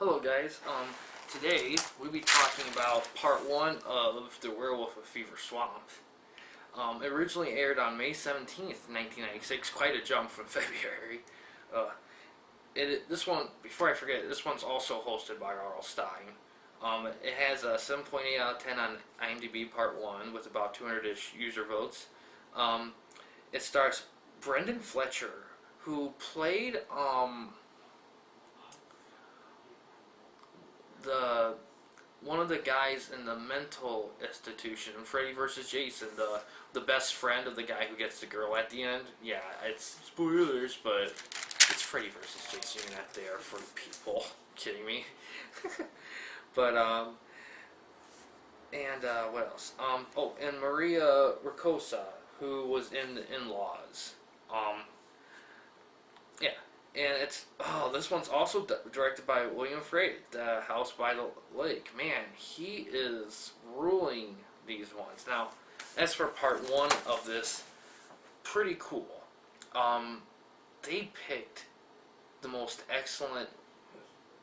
Hello guys, today we'll be talking about part 1 of The Werewolf of Fever Swamp. It originally aired on May 17th, 1996, quite a jump from February. This one, before I forget, this one's also hosted by R.L. Stine. It has a 7.8 out of 10 on IMDb part 1 with about 200-ish user votes. It stars Brendan Fletcher, who played, one of the guys in the mental institution, Freddy vs. Jason, the best friend of the guy who gets the girl at the end. Yeah, it's spoilers, but it's Freddy vs. Jason. You're not there for the people. Kidding me? But what else? And Maria Ricosa, who was in The In-Laws. Yeah. And this one's also directed by William Freight, The House by the Lake. Man, he is ruling these ones. Now, as for part 1 of this, pretty cool. They picked the most excellent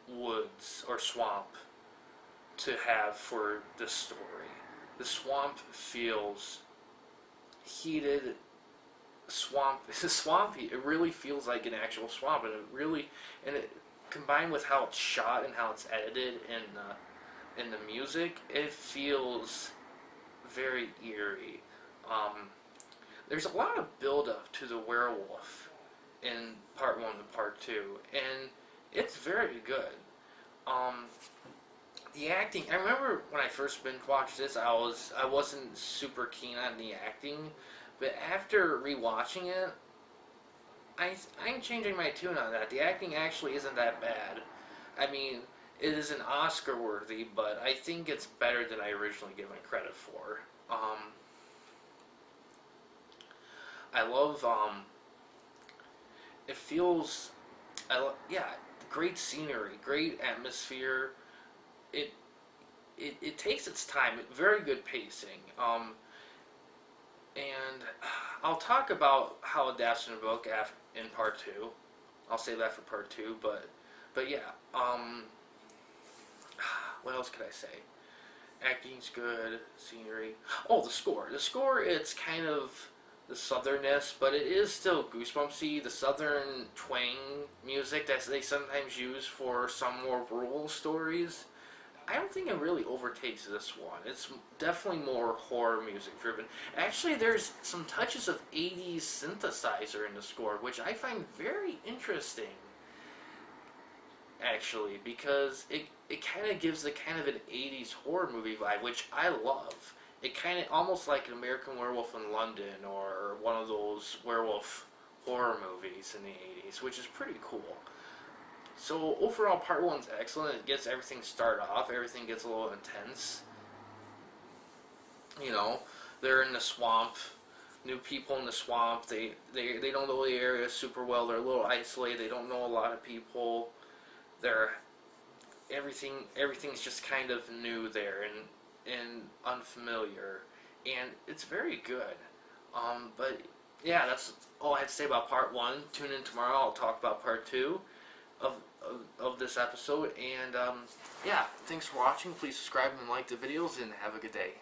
woods or swamp to have for this story. The swamp feels heated, swampy. It really feels like an actual swamp, and it combined with how it's shot and how it's edited in the music, it feels very eerie. There's a lot of build-up to the werewolf in part 1 and part 2, and it's very good. The acting, I remember when I first binge watched this, I wasn't super keen on the acting. But after rewatching it, I'm changing my tune on that. The acting actually isn't that bad. I mean, it isn't Oscar worthy, but I think it's better than I originally given credit for. I love, it feels, great scenery, great atmosphere. It takes its time, very good pacing. And I'll talk about how it adapts in the book in part 2. I'll save that for part 2, but yeah. What else could I say? Acting's good, scenery. Oh, the score. The score, it's kind of the southernness, but it is still Goosebumpsy. The southern twang music that they sometimes use for some more rural stories, I don't think it really overtakes this one. It's definitely more horror music driven. Actually, there's some touches of 80s synthesizer in the score, which I find very interesting. Actually, because it kind of gives an 80s horror movie vibe, which I love. It kind of almost like an American Werewolf in London, or one of those werewolf horror movies in the 80s, which is pretty cool. So overall, part 1's excellent. It gets everything started off. Everything gets a little intense. You know, they're in the swamp. New people in the swamp. They don't know the area super well. They're a little isolated. They don't know a lot of people. Everything's just kind of new there and unfamiliar. And it's very good. But yeah, that's all I have to say about part 1. Tune in tomorrow. I'll talk about part 2. Of this episode, and yeah, thanks for watching. Please subscribe and like the videos, and have a good day.